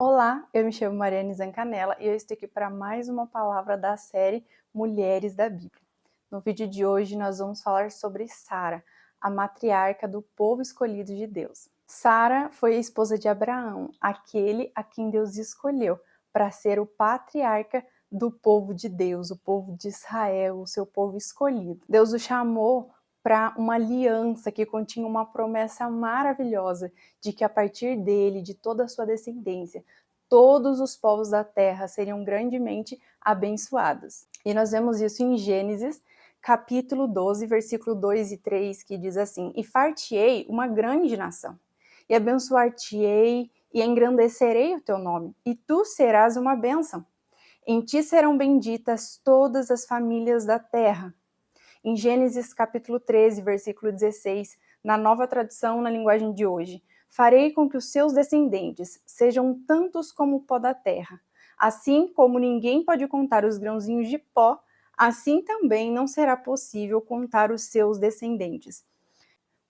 Olá, eu me chamo Mariane Zancanella e eu estou aqui para mais uma palavra da série Mulheres da Bíblia. No vídeo de hoje nós vamos falar sobre Sara, a matriarca do povo escolhido de Deus. Sara foi a esposa de Abraão, aquele a quem Deus escolheu para ser o patriarca do povo de Deus, o povo de Israel, o seu povo escolhido. Deus o chamou para uma aliança que continha uma promessa maravilhosa de que a partir dele, de toda a sua descendência, todos os povos da terra seriam grandemente abençoados. E nós vemos isso em Gênesis, capítulo 12, versículo 2 e 3, que diz assim: E far-te-ei uma grande nação, e abençoar-te-ei, e engrandecerei o teu nome, e tu serás uma bênção. Em ti serão benditas todas as famílias da terra. Em Gênesis capítulo 13, versículo 16, na Nova Tradução na linguagem de hoje: Farei com que os seus descendentes sejam tantos como o pó da terra. Assim como ninguém pode contar os grãozinhos de pó, assim também não será possível contar os seus descendentes.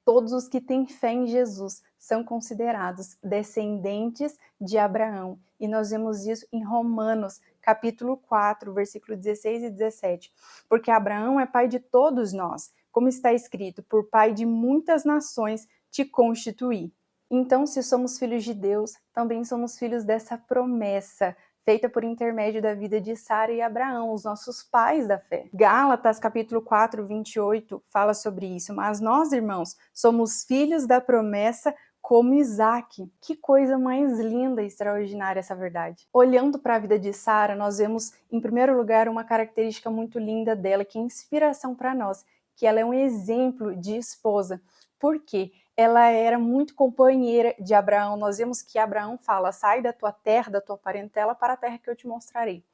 Todos os que têm fé em Jesus são considerados descendentes de Abraão. E nós vemos isso em Romanos, capítulo 4, versículo 16 e 17. Porque Abraão é pai de todos nós, como está escrito: por pai de muitas nações te constituí. Então, se somos filhos de Deus, também somos filhos dessa promessa feita por intermédio da vida de Sara e Abraão, os nossos pais da fé. Gálatas, capítulo 4, 28, fala sobre isso. Mas nós, irmãos, somos filhos da promessa como Isaac. Que coisa mais linda e extraordinária essa verdade. Olhando para a vida de Sara, nós vemos, em primeiro lugar, uma característica muito linda dela, que é inspiração para nós, que ela é um exemplo de esposa. Por quê? Ela era muito companheira de Abraão. Nós vemos que Abraão fala: sai da tua terra, da tua parentela, para a terra que eu te mostrarei.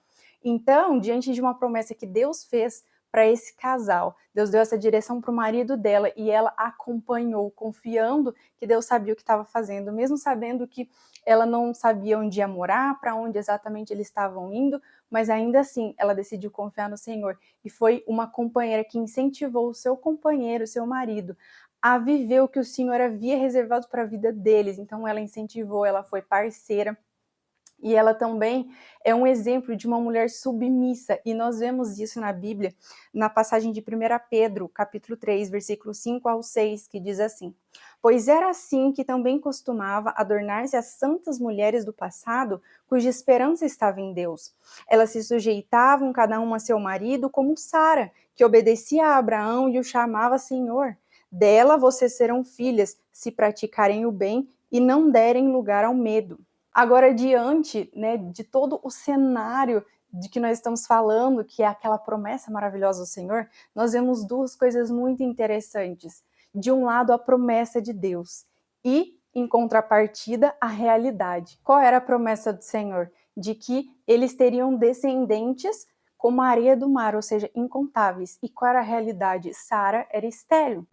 Então, diante de uma promessa que Deus fez para esse casal, Deus deu essa direção para o marido dela e ela acompanhou, confiando que Deus sabia o que estava fazendo, mesmo sabendo que ela não sabia onde ia morar, para onde exatamente eles estavam indo, mas ainda assim ela decidiu confiar no Senhor e foi uma companheira que incentivou o seu companheiro, o seu marido, a viver o que o Senhor havia reservado para a vida deles. Então ela incentivou, ela foi parceira. E ela também é um exemplo de uma mulher submissa, e nós vemos isso na Bíblia, na passagem de 1 Pedro, capítulo 3, versículo 5 ao 6, que diz assim: Pois era assim que também costumava adornar-se as santas mulheres do passado, cuja esperança estava em Deus. Elas se sujeitavam cada uma a seu marido, como Sara, que obedecia a Abraão e o chamava Senhor. Dela vocês serão filhas, se praticarem o bem e não derem lugar ao medo. Agora, diante, né, de todo o cenário de que nós estamos falando, que é aquela promessa maravilhosa do Senhor, nós vemos duas coisas muito interessantes. De um lado, a promessa de Deus e, em contrapartida, a realidade. Qual era a promessa do Senhor? De que eles teriam descendentes como a areia do mar, ou seja, incontáveis. E qual era a realidade? Sara era estéril.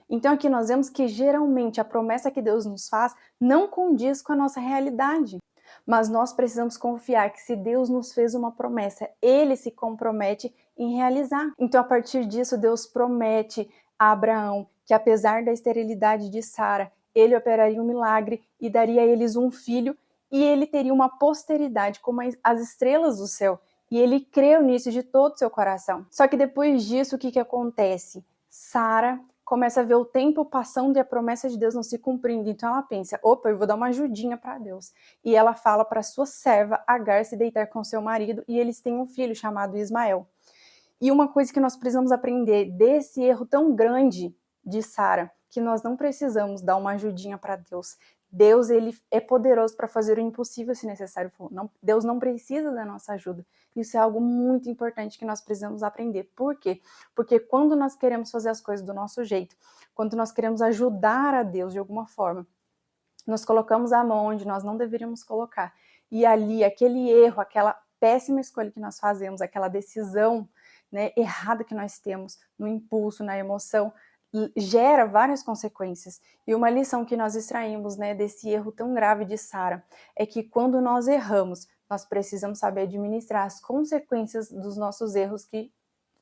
Então aqui nós vemos que geralmente a promessa que Deus nos faz não condiz com a nossa realidade. Mas nós precisamos confiar que se Deus nos fez uma promessa, Ele se compromete em realizar. Então a partir disso Deus promete a Abraão que apesar da esterilidade de Sara, ele operaria um milagre e daria a eles um filho e ele teria uma posteridade como as estrelas do céu. E ele creu nisso de todo o seu coração. Só que depois disso, o que acontece? Sara começa a ver o tempo passando e a promessa de Deus não se cumprindo. Então ela pensa: opa, eu vou dar uma ajudinha para Deus. E ela fala para sua serva Agar se deitar com seu marido e eles têm um filho chamado Ismael. E uma coisa que nós precisamos aprender desse erro tão grande de Sara, que nós não precisamos dar uma ajudinha para Deus. Deus, ele é poderoso para fazer o impossível se necessário for. Não, Deus não precisa da nossa ajuda. Isso é algo muito importante que nós precisamos aprender. Por quê? Porque quando nós queremos fazer as coisas do nosso jeito, quando nós queremos ajudar a Deus de alguma forma, nós colocamos a mão onde nós não deveríamos colocar. E ali, aquele erro, aquela péssima escolha que nós fazemos, aquela decisão, né, errada que nós temos no impulso, na emoção, gera várias consequências. E uma lição que nós extraímos, né, desse erro tão grave de Sara é que quando nós erramos, nós precisamos saber administrar as consequências dos nossos erros que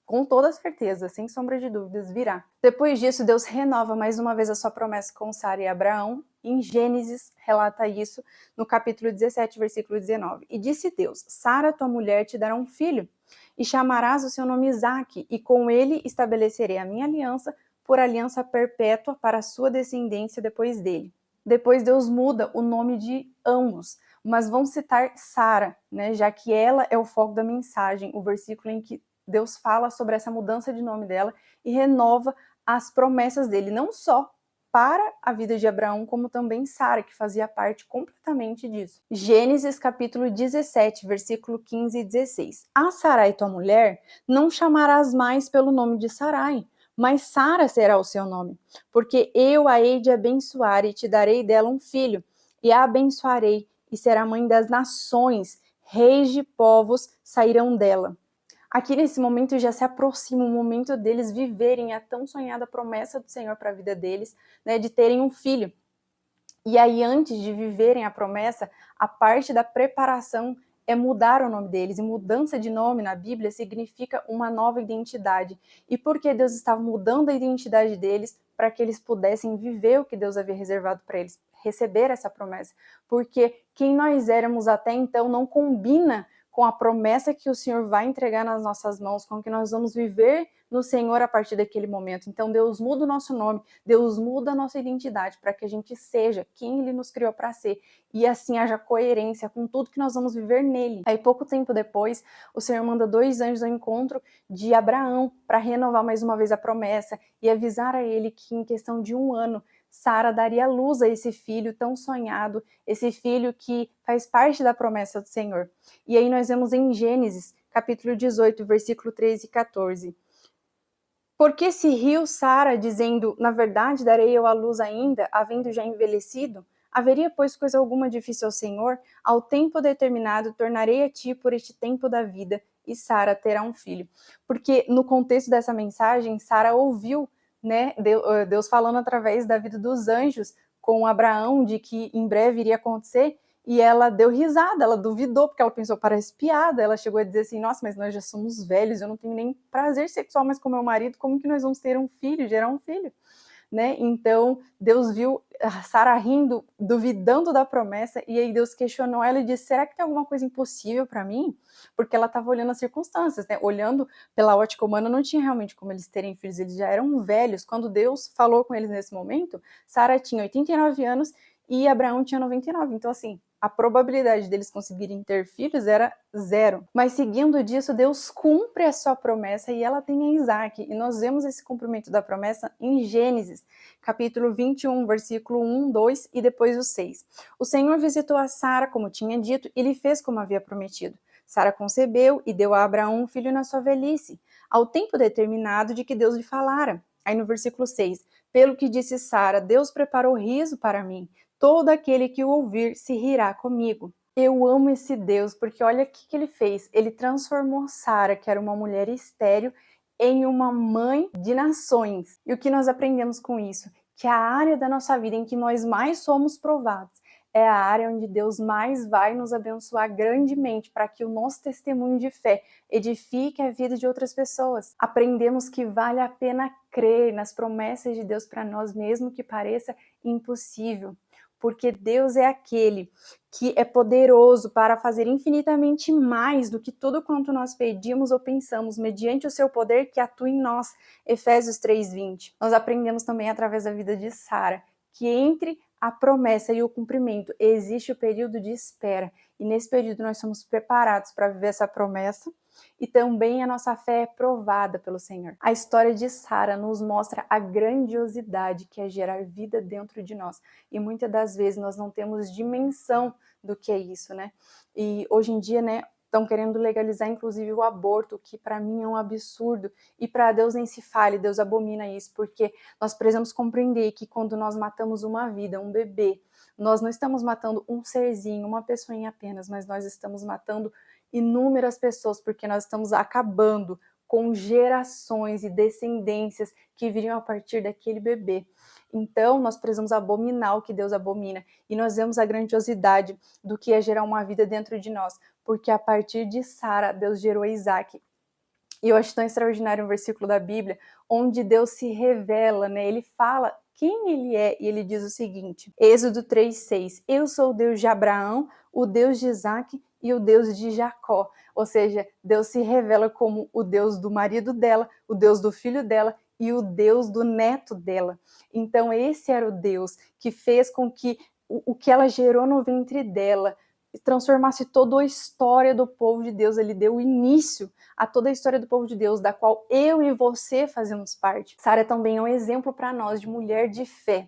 com toda certeza, sem sombra de dúvidas, virá. Depois disso, Deus renova mais uma vez a sua promessa com Sara e Abraão. Em Gênesis, relata isso no capítulo 17, versículo 19. E disse Deus: Sara, tua mulher, te dará um filho, e chamarás o seu nome Isaque, e com ele estabelecerei a minha aliança por aliança perpétua para a sua descendência depois dele. Depois Deus muda o nome de ambos, mas vão citar Sara, né, já que ela é o foco da mensagem, o versículo em que Deus fala sobre essa mudança de nome dela e renova as promessas dele, não só para a vida de Abraão, como também Sara, que fazia parte completamente disso. Gênesis capítulo 17, versículo 15 e 16. A Sarai, tua mulher, não chamarás mais pelo nome de Sarai, mas Sara será o seu nome, porque eu a hei de abençoar e te darei dela um filho, e a abençoarei, e será mãe das nações, reis de povos sairão dela. Aqui nesse momento já se aproxima o momento deles viverem a tão sonhada promessa do Senhor para a vida deles, né, de terem um filho. E aí, antes de viverem a promessa, a parte da preparação é mudar o nome deles. E mudança de nome na Bíblia significa uma nova identidade. E por que Deus estava mudando a identidade deles? Para que eles pudessem viver o que Deus havia reservado para eles, receber essa promessa. Porque quem nós éramos até então não combina com a promessa que o Senhor vai entregar nas nossas mãos, com o que nós vamos viver no Senhor a partir daquele momento. Então Deus muda o nosso nome, Deus muda a nossa identidade para que a gente seja quem Ele nos criou para ser e assim haja coerência com tudo que nós vamos viver nele. Aí pouco tempo depois, o Senhor manda 2 anjos ao encontro de Abraão para renovar mais uma vez a promessa e avisar a ele que em questão de 1 ano Sara daria luz a esse filho tão sonhado, esse filho que faz parte da promessa do Senhor. E aí nós vemos em Gênesis, capítulo 18, versículo 13 e 14. Porque se riu Sara, dizendo, na verdade darei eu a luz ainda, havendo já envelhecido? Haveria, pois, coisa alguma difícil ao Senhor? Ao tempo determinado tornarei a ti por este tempo da vida, e Sara terá um filho. Porque no contexto dessa mensagem, Sara ouviu, né, Deus falando através da vida dos anjos com Abraão de que em breve iria acontecer, e ela deu risada, ela duvidou, porque ela pensou, parece piada. Ela chegou a dizer assim, nossa, mas nós já somos velhos, eu não tenho nem prazer sexual mais com meu marido, como que nós vamos ter um filho, gerar um filho? Né? Então, Deus viu a Sara rindo, duvidando da promessa, e aí Deus questionou ela e disse, será que tem alguma coisa impossível para mim? Porque ela estava olhando as circunstâncias, né? Olhando pela ótica humana, não tinha realmente como eles terem filhos, eles já eram velhos. Quando Deus falou com eles nesse momento, Sara tinha 89 anos e Abraão tinha 99, então assim, a probabilidade deles conseguirem ter filhos era 0. Mas seguindo disso, Deus cumpre a sua promessa e ela tem a Isaac. E nós vemos esse cumprimento da promessa em Gênesis, capítulo 21, versículo 1, 2 e depois o 6. O Senhor visitou a Sara, como tinha dito, e lhe fez como havia prometido. Sara concebeu e deu a Abraão um filho na sua velhice, ao tempo determinado de que Deus lhe falara. Aí no versículo 6, pelo que disse Sara, Deus preparou riso para mim. Todo aquele que o ouvir se rirá comigo. Eu amo esse Deus, porque olha o que ele fez. Ele transformou Sara, que era uma mulher estéril, em uma mãe de nações. E o que nós aprendemos com isso? Que a área da nossa vida em que nós mais somos provados é a área onde Deus mais vai nos abençoar grandemente para que o nosso testemunho de fé edifique a vida de outras pessoas. Aprendemos que vale a pena crer nas promessas de Deus para nós, mesmo que pareça impossível. Porque Deus é aquele que é poderoso para fazer infinitamente mais do que tudo quanto nós pedimos ou pensamos, mediante o seu poder que atua em nós. Efésios 3:20. Nós aprendemos também através da vida de Sara, que entre a promessa e o cumprimento existe o período de espera. E nesse período nós somos preparados para viver essa promessa e também a nossa fé é provada pelo Senhor. A história de Sara nos mostra a grandiosidade que é gerar vida dentro de nós. E muitas das vezes nós não temos dimensão do que é isso, né? E hoje em dia, né, estão querendo legalizar inclusive o aborto, que para mim é um absurdo. E para Deus nem se fale, Deus abomina isso, porque nós precisamos compreender que quando nós matamos uma vida, um bebê, nós não estamos matando um serzinho, uma pessoinha apenas, mas nós estamos matando inúmeras pessoas, porque nós estamos acabando com gerações e descendências que viriam a partir daquele bebê. Então, nós precisamos abominar o que Deus abomina. E nós vemos a grandiosidade do que é gerar uma vida dentro de nós. Porque a partir de Sara, Deus gerou Isaac. E eu acho tão extraordinário um versículo da Bíblia, onde Deus se revela, né? Ele fala quem ele é, e ele diz o seguinte, Êxodo 3:6, eu sou o Deus de Abraão, o Deus de Isaac e o Deus de Jacó. Ou seja, Deus se revela como o Deus do marido dela, o Deus do filho dela e o Deus do neto dela. Então esse era o Deus que fez com que o que ela gerou no ventre dela transformasse toda a história do povo de Deus. Ele deu início a toda a história do povo de Deus, da qual eu e você fazemos parte. Sara também é um exemplo para nós de mulher de fé.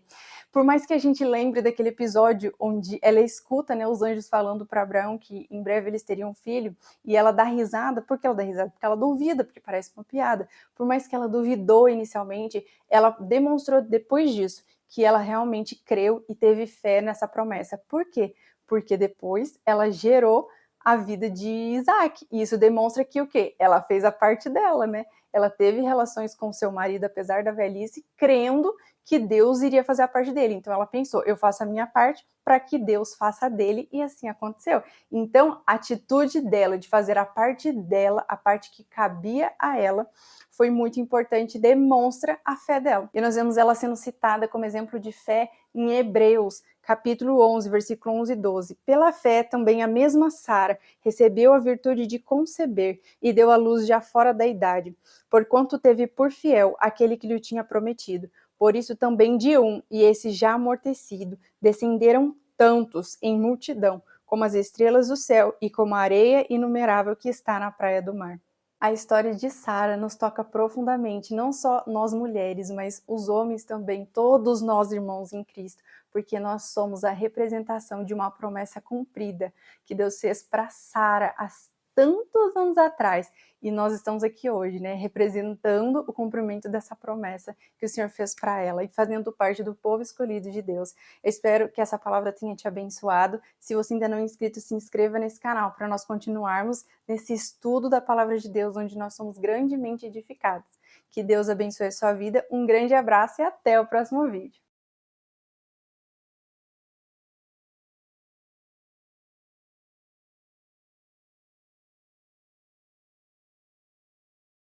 Por mais que a gente lembre daquele episódio onde ela escuta, né, os anjos falando para Abraão que em breve eles teriam um filho, e ela dá risada. Por que ela dá risada? Porque ela duvida, porque parece uma piada. Por mais que ela duvidou inicialmente, ela demonstrou depois disso que ela realmente creu e teve fé nessa promessa. Por quê? Porque depois ela gerou a vida de Isaac. E isso demonstra que o quê? Ela fez a parte dela, né? Ela teve relações com seu marido, apesar da velhice, crendo que Deus iria fazer a parte dele. Então ela pensou, eu faço a minha parte para que Deus faça a dele, e assim aconteceu. Então a atitude dela de fazer a parte dela, a parte que cabia a ela, foi muito importante, demonstra a fé dela. E nós vemos ela sendo citada como exemplo de fé em Hebreus, capítulo 11, versículo 11 e 12. Pela fé, também a mesma Sara recebeu a virtude de conceber e deu à luz já fora da idade, porquanto teve por fiel aquele que lhe tinha prometido. Por isso também de um, e esse já amortecido, descenderam tantos em multidão, como as estrelas do céu e como a areia inumerável que está na praia do mar. A história de Sara nos toca profundamente, não só nós mulheres, mas os homens também, todos nós irmãos em Cristo, porque nós somos a representação de uma promessa cumprida que Deus fez para Sara há tantos anos atrás, e nós estamos aqui hoje, né, representando o cumprimento dessa promessa que o Senhor fez para ela e fazendo parte do povo escolhido de Deus. Eu espero que essa palavra tenha te abençoado. Se você ainda não é inscrito, se inscreva nesse canal para nós continuarmos nesse estudo da palavra de Deus, onde nós somos grandemente edificados. Que Deus abençoe a sua vida, um grande abraço e até o próximo vídeo.